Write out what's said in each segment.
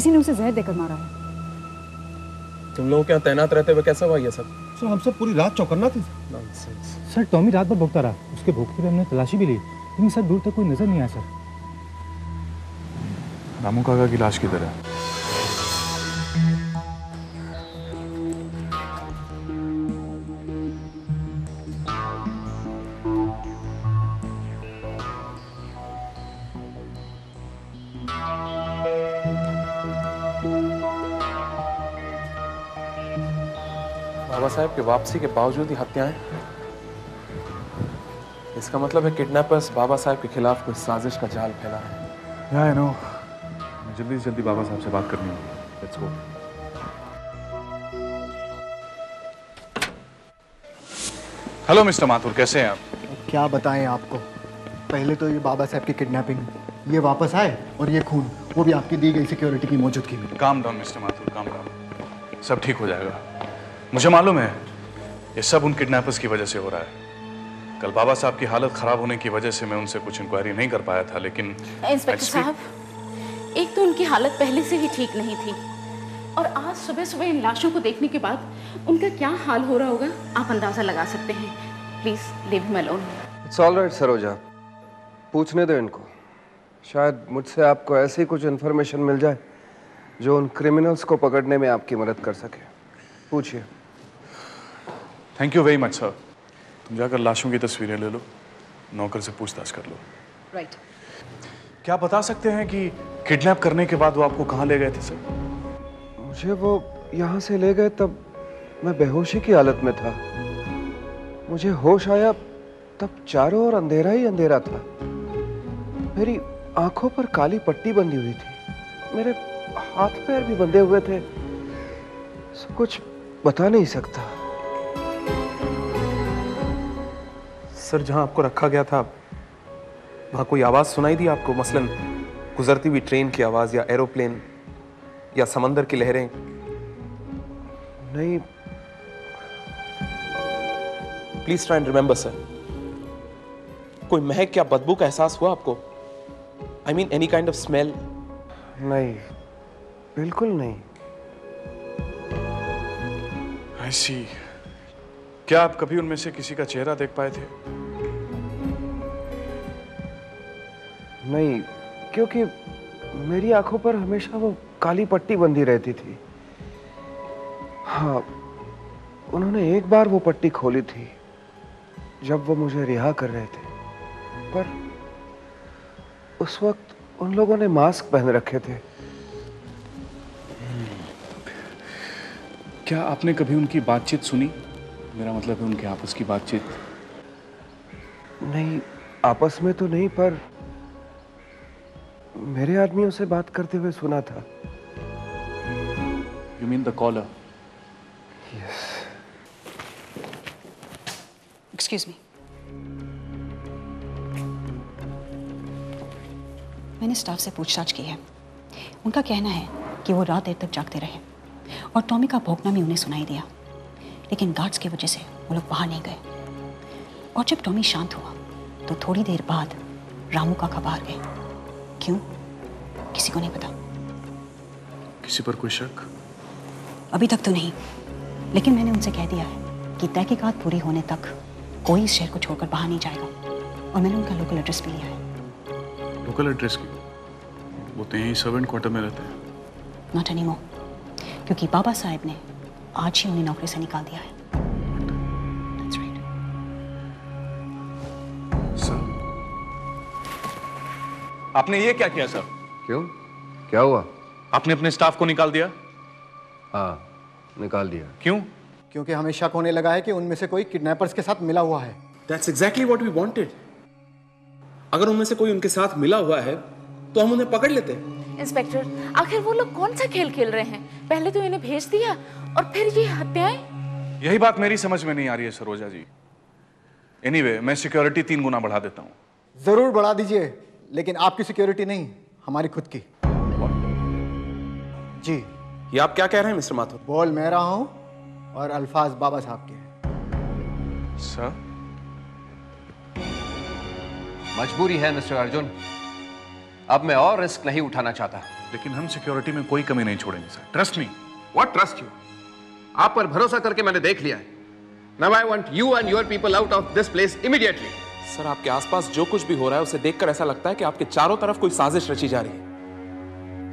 किसी ने उसे जहर देकर मारा है। तुम लोग क्या तैनात रहते हुए कैसा हुआ ये सब? सर हम सब पूरी रात चौकन्ना थी। सर टॉमी रात भर भोगता रहा, उसके भोगते हुए हमने तलाशी भी ली, लेकिन सर दूर तक कोई नजर नहीं आया सर। रामू काका की लाश किधर है? बाबा साहब की वापसी के बावजूद ही हत्याएं? इसका मतलब है किडनैपर्स बाबा साहब के खिलाफ कोई साजिश का जाल फैला है। I know. जल्दी से जल्दी बाबा साहब से बात करनी होगी। Let's go. Hello mister Mathur, कैसे हैं आप? क्या बताएं आपको, पहले तो ये बाबा साहब की किडनैपिंग, ये वापस आए और ये खून, वो भी आपकी दी गई सिक्योरिटी की मौजूदगी में। Calm down mister Mathur, calm down. सब ठीक हो जाएगा। मुझे मालूम है ये सब उन किडनैपर्स की वजह से हो रहा है। कल बाबा साहब की हालत खराब होने की वजह से मैं उनसे कुछ इंक्वायरी नहीं कर पाया था, लेकिन इंस्पेक्टर साहब, एक तो उनकी हालत पहले से ही ठीक नहीं थी और आज सुबह सुबह इन लाशों को देखने के बाद उनका क्या हाल हो रहा होगा आप अंदाजा लगा सकते हैं। Please leave him alone. It's all right Saroja, पूछने दो इनको। शायद मुझसे आपको ऐसी कुछ इन्फॉर्मेशन मिल जाए जो उन क्रिमिनल्स को पकड़ने में आपकी मदद कर सके। पूछिए। Thank you very much sir. तुम जाकर लाशों की तस्वीरें ले लो, नौकर से पूछताछ कर लो। राइट। क्या बता सकते हैं कि किडनैप करने के बाद वो आपको कहाँ ले गए थे सर? मुझे वो यहाँ से ले गए तब मैं बेहोशी की हालत में था। मुझे होश आया तब चारों ओर अंधेरा ही अंधेरा था। मेरी आंखों पर काली पट्टी बंधी हुई थी, मेरे हाथ पैर भी बंधे हुए थे। सब कुछ बता नहीं सकता। सर, जहां आपको रखा गया था वहां कोई आवाज सुनाई दी आपको? मसलन गुजरती हुई ट्रेन की आवाज या एरोप्लेन या समंदर की लहरें? नहीं। Please try and remember sir. कोई महक या बदबू का एहसास हुआ आपको? I mean any kind of smell? नहीं, बिल्कुल नहीं। आई सी। क्या आप कभी उनमें से किसी का चेहरा देख पाए थे? नहीं, क्योंकि मेरी आंखों पर हमेशा वो काली पट्टी बंधी रहती थी। हाँ, उन्होंने एक बार वो पट्टी खोली थी जब वो मुझे रिहा कर रहे थे, पर उस वक्त उन लोगों ने मास्क पहन रखे थे। क्या आपने कभी उनकी बातचीत सुनी? मेरा मतलब है उनके आपस की बातचीत। नहीं, आपस में तो नहीं, पर मेरे आदमियों से बात करते हुए सुना था। You mean the collar? Yes. Excuse me. मैंने स्टाफ से पूछताछ की है। उनका कहना है कि वो रात देर तक जागते रहे और टॉमी का भौंकना भी उन्हें सुनाई दिया, लेकिन गार्ड्स की वजह से वो लोग बाहर नहीं गए। और जब टॉमी शांत हुआ तो थोड़ी देर बाद रामू काका बाहर गए। क्यों, किसी को नहीं पता। किसी पर कोई शक? अभी तक तो नहीं, लेकिन मैंने उनसे कह दिया है कि तहकीकात पूरी होने तक कोई इस शहर को छोड़कर बाहर नहीं जाएगा, और मैंने उनका लोकल एड्रेस भी लिया है। लोकल एड्रेस की? वो तो यहीं सर्वेंट क्वार्टर में रहते हैं। नॉट एनीमोर, क्योंकि बाबा साहब ने आज ही उन्हें नौकरी से निकाल दिया है। That's right. सर, आपने ये क्या किया सर? क्यों, क्या हुआ? आपने अपने स्टाफ को निकाल दिया? हाँ, निकाल दिया। क्यों? क्योंकि हमें शक होने लगा है कि उनमें से कोई किडनैपर्स के साथ मिला हुआ है। That's exactly what we wanted. अगर उनमें से कोई उनके साथ मिला हुआ है तो हम उन्हें पकड़ लेते। इंस्पेक्टर, आखिर वो लोग कौन सा खेल खेल रहे हैं? पहले तो इन्हें भेज दिया और फिर ये हत्याएं। यही बात मेरी समझ में नहीं आ रही है सरोजा जी। एनीवे, मैं सिक्योरिटी 3 गुना बढ़ा देता हूँ। जरूर बढ़ा दीजिए, लेकिन आपकी सिक्योरिटी नहीं, हमारी खुद की। जी। ये आप क्या कह रहे हैं मिस्टर माथुर? बोल मैं रहा हूं और अल्फाज बाबा साहब के हैं। सर, मजबूरी है मिस्टर अर्जुन, अब मैं और रिस्क नहीं उठाना चाहता। लेकिन हम सिक्योरिटी में कोई कमी नहीं छोड़ेंगे sir, trust me. What trust you? आप पर भरोसा करके मैंने देख लिया है। Now I want you and your people out of this place immediately. Sir, आपके आसपास जो कुछ भी हो रहा है उसे देखकर ऐसा लगता है कि आपके चारों तरफ कोई साजिश रची जा रही है।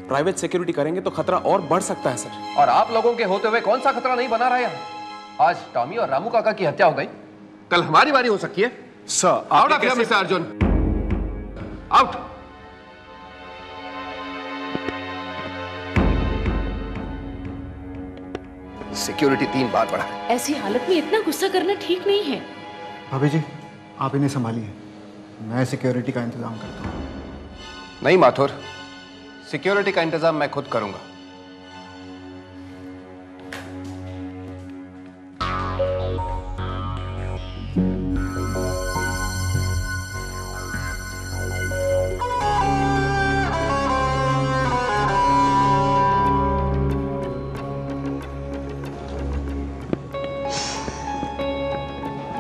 प्राइवेट सिक्योरिटी करेंगे तो खतरा और बढ़ सकता है सर। और आप लोगों के होते हुए कौन सा खतरा नहीं बना रहा यहाँ? आज टॉमी और रामू काका की हत्या हो गई, कल हमारी बारी हो सकती है। Sir, out of here mister Arjun, out. Security 3 बार बढ़ा। ऐसी हालत में इतना गुस्सा करना ठीक नहीं है। भाभी जी, आप इन्हें संभालिए, मैं सिक्योरिटी का इंतजाम करता हूँ। नहीं माथुर, सिक्योरिटी का इंतजाम मैं खुद करूंगा।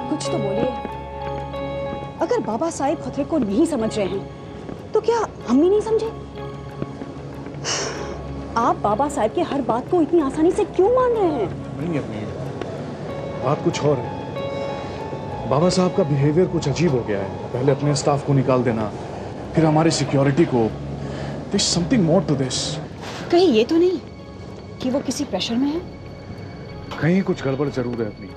कुछ तो बोलिए। अगर बाबा साहेब खतरे को नहीं समझ रहे हैं तो क्या हम भी नहीं समझे? आप बाबा साहेब की हर बात को इतनी आसानी से क्यों मान रहे हैं? नहीं, अपनी बात कुछ और है। बाबा साहब का बिहेवियर कुछ अजीब हो गया है। पहले अपने स्टाफ को निकाल देना, फिर हमारी सिक्योरिटी को। There's something more to this. कहीं ये तो नहीं कि वो किसी प्रेशर में है? कहीं कुछ गड़बड़ जरूर है अपनी।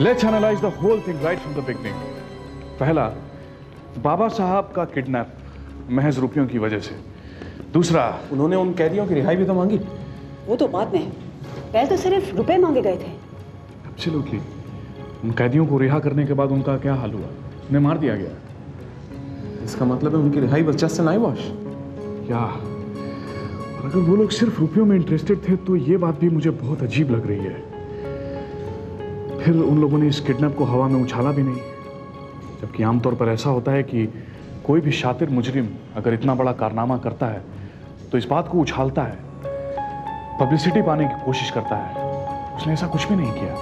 Let's analyze the whole thing right from the beginning. पहला, बाबा साहब का किडनैप महज रुपयों की वजह से। दूसरा, उन्होंने उन कैदियों की रिहाई भी तो मांगी। वो तो बाद में है, पहले तो सिर्फ रुपए मांगे गए थे। Absolutely. उन कैदियों को रिहा करने के बाद उनका क्या हाल हुआ? उन्हें मार दिया गया। इसका मतलब है उनकी रिहाई was just an eyewash। क्या? और अगर वो लोग सिर्फ रुपयों में इंटरेस्टेड थे तो ये बात भी मुझे बहुत अजीब लग रही है। फिर उन लोगों ने इस किडनैप को हवा में उछाला भी नहीं, जबकि आमतौर पर ऐसा होता है कि कोई भी शातिर मुजरिम अगर इतना बड़ा कारनामा करता है तो इस बात को उछालता है, पब्लिसिटी पाने की कोशिश करता है। उसने ऐसा कुछ भी नहीं किया।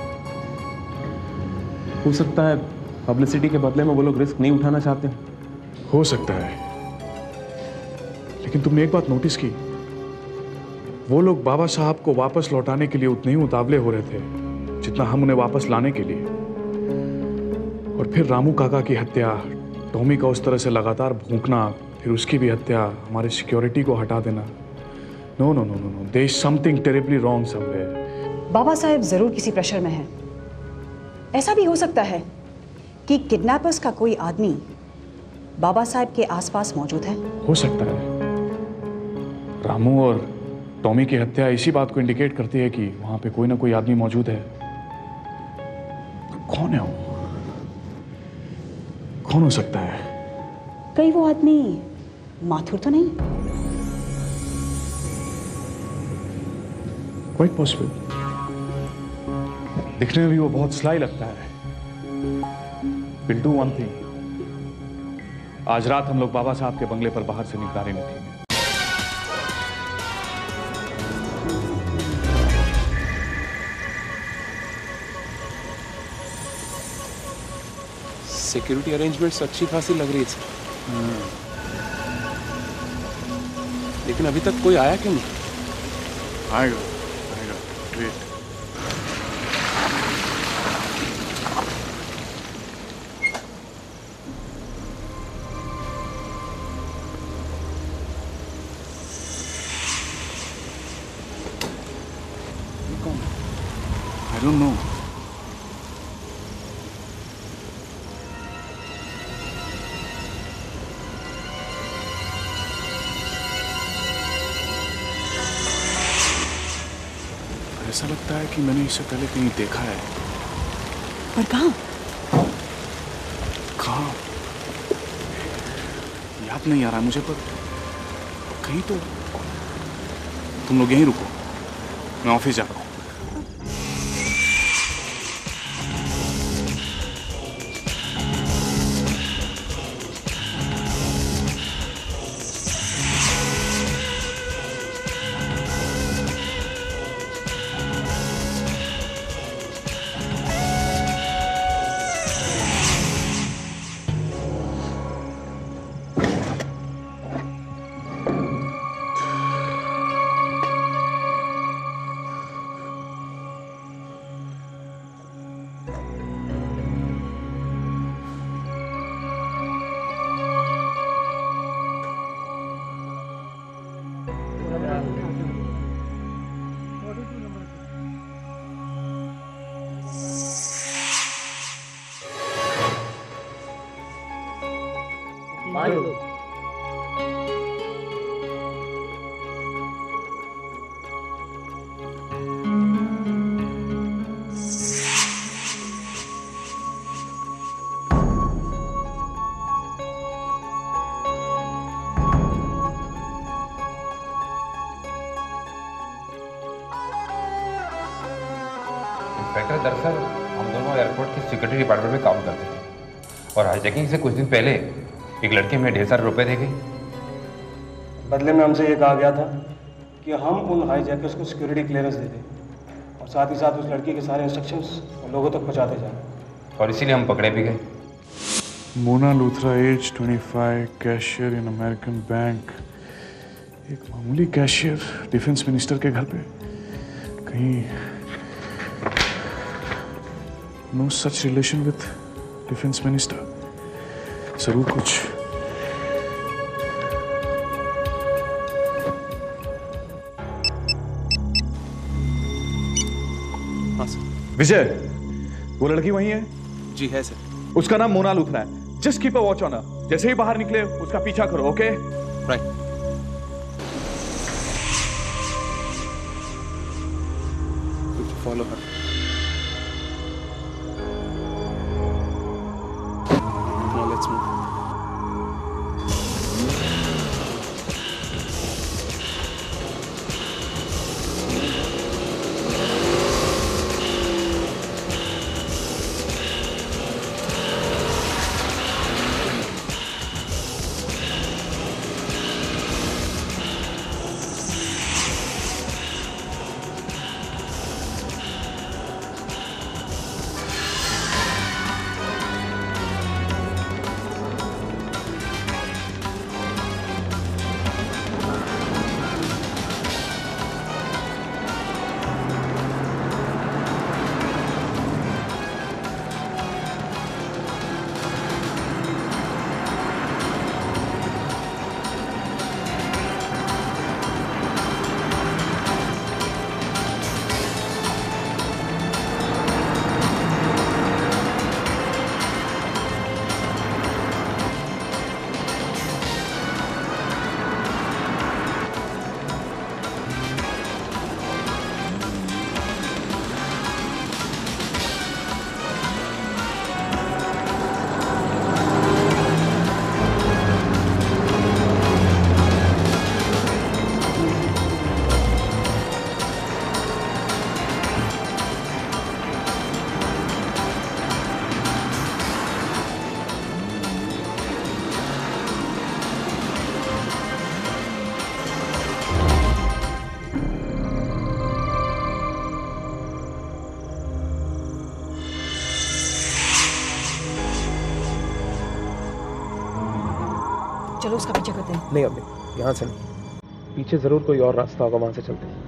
हो सकता है पब्लिसिटी के बदले में वो लोग रिस्क नहीं उठाना चाहते। हो सकता है, लेकिन तुमने एक बात नोटिस की? वो लोग बाबा साहब को वापस लौटाने के लिए उतने ही उतावले हो रहे थे जितना हम उन्हें वापस लाने के लिए। और फिर रामू काका की हत्या, टॉमी का उस तरह से लगातार भूखना, फिर उसकी भी हत्या, हमारी सिक्योरिटी को हटा देना। No no no no no, there is something terribly wrong somewhere. Baba Saheb जरूर किसी प्रेशर में हैं। ऐसा भी हो सकता है कि किडनैपर्स का कोई आदमी बाबा साहेब के आसपास मौजूद है। हो सकता है। रामू और टॉमी की हत्या इसी बात को इंडिकेट करती है कि वहां पे कोई ना कोई आदमी मौजूद है। कौन है वो? कौन हो सकता है? कहीं वो आदमी माथुर तो नहीं? Quite possible. दिखने में भी वो बहुत स्लाई लगता है। विल डू वन थिंग, आज रात हम लोग बाबा साहब के बंगले पर बाहर से निगरानी रखेंगे। सिक्योरिटी अरेंजमेंट्स अच्छी खासी लग रही है सर, लेकिन अभी तक कोई आया क्यों नहीं? आएगा आएगा, वेट। I don't know. ऐसा लगता है कि मैंने इसे पहले कहीं देखा है। पर कहाँ? कहाँ? याद नहीं आ रहा मुझे, पर कहीं तो। तुम लोग यहीं रुको, मैं ऑफिस जा रहा हूँ। इंस्पेक्टर, दरअसल हम दोनों एयरपोर्ट के सिक्योरिटी डिपार्टमेंट में काम करते थे और हाईजैकिंग से कुछ दिन पहले एक लड़की हमें ढेर सारे रुपए दे गई। बदले में हमसे ये कहा गया था कि हम उन हाईजैकर्स को सिक्योरिटी क्लियरेंस दे दें और साथ ही साथ उस लड़की के सारे इंस्ट्रक्शंस लोगों तक पहुंचाते जाएं। और इसीलिए हम पकड़े भी गए। Mona Luthra, age 25, cashier in American bank. एक मामूली कैशियर डिफेंस मिनिस्टर के घर पे। कहीं no such relation with defence minister. जरूर कुछ। हाँ सर। विजय, वो लड़की वही है? जी है सर। उसका नाम मोना लूथरा है। Just keep a watch on her. जैसे ही बाहर निकले उसका पीछा करो, okay? Right. Follow her. Now let's move. चलो उसका पीछा करते हैं। नहीं अभी यहाँ से नहीं, पीछे जरूर कोई और रास्ता होगा, वहां से चलते हैं।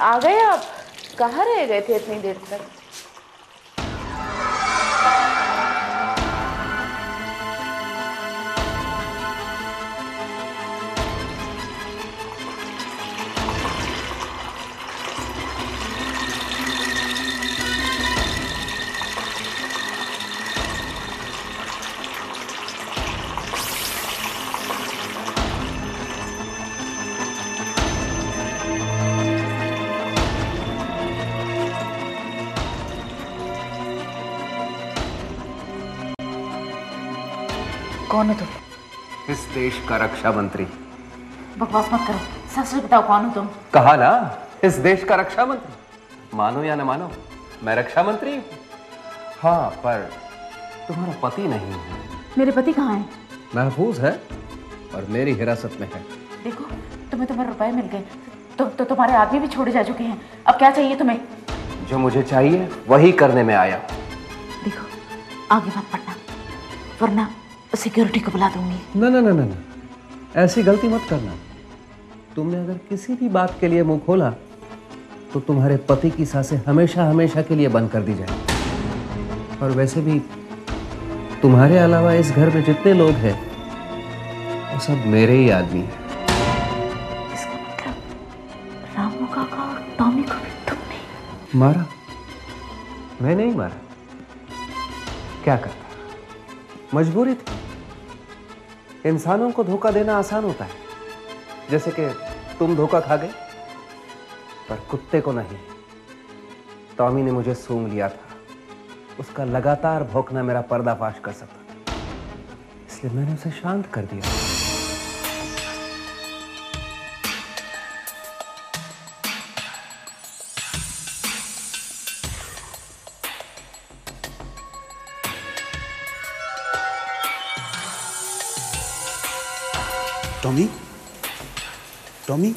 आ गए आप? कहाँ रह गए थे इतनी देर तक? कौन हो तुम? इस देश का रक्षा मंत्री। बकवास मत करो, सच सच बताओ कौन हो तुम? कहा ना, इस देश का रक्षा मंत्री। मानो या न मानो, मैं रक्षा मंत्री हूँ। हाँ, पर तुम्हारा पति नहीं है। मेरे पति कहाँ हैं? महफूज है और मेरी हिरासत में है। देखो, तुम्हें तुम्हारे रुपए मिल गए तो तुम्हारे आदमी भी छोड़े जा चुके हैं। अब क्या चाहिए तुम्हें? जो मुझे चाहिए वही करने में आया। देखो, आगे मत बढ़ना वरना सिक्योरिटी को बुला दूंगी। ना ना ना ना, ऐसी गलती मत करना। तुमने अगर किसी भी बात के लिए मुंह खोला तो तुम्हारे पति की सांसें हमेशा हमेशा के लिए बंद कर दी जाए। और वैसे भी तुम्हारे अलावा इस घर में जितने लोग हैं वो सब मेरे ही आदमी हैं। इसका मतलब रामू काका और टॉमी को भी तुमने मारा? मैं नहीं मारा। क्या करता, मजबूरी थी। इंसानों को धोखा देना आसान होता है, जैसे कि तुम धोखा खा गए, पर कुत्ते को नहीं। टॉमी ने मुझे सूंघ लिया था, उसका लगातार भौंकना मेरा पर्दाफाश कर सकता था, इसलिए मैंने उसे शांत कर दिया। टॉमी, टॉमी,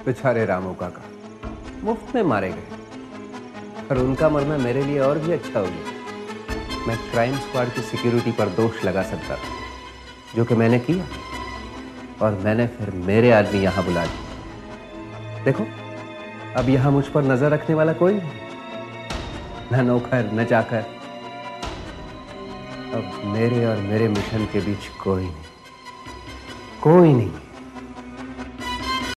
बेचारे रामू काका मुफ्त में मारे गए, और उनका मरना मेरे लिए और भी अच्छा हो गया। मैं क्राइम स्क्वाड की सिक्योरिटी पर दोष लगा सकता था, जो कि मैंने किया, और मैंने फिर मेरे आदमी यहां बुला दिए। देखो, अब यहां मुझ पर नजर रखने वाला कोई नहीं, न नौकर न चाकर। अब मेरे और मेरे मिशन के बीच कोई नहीं, कोई नहीं।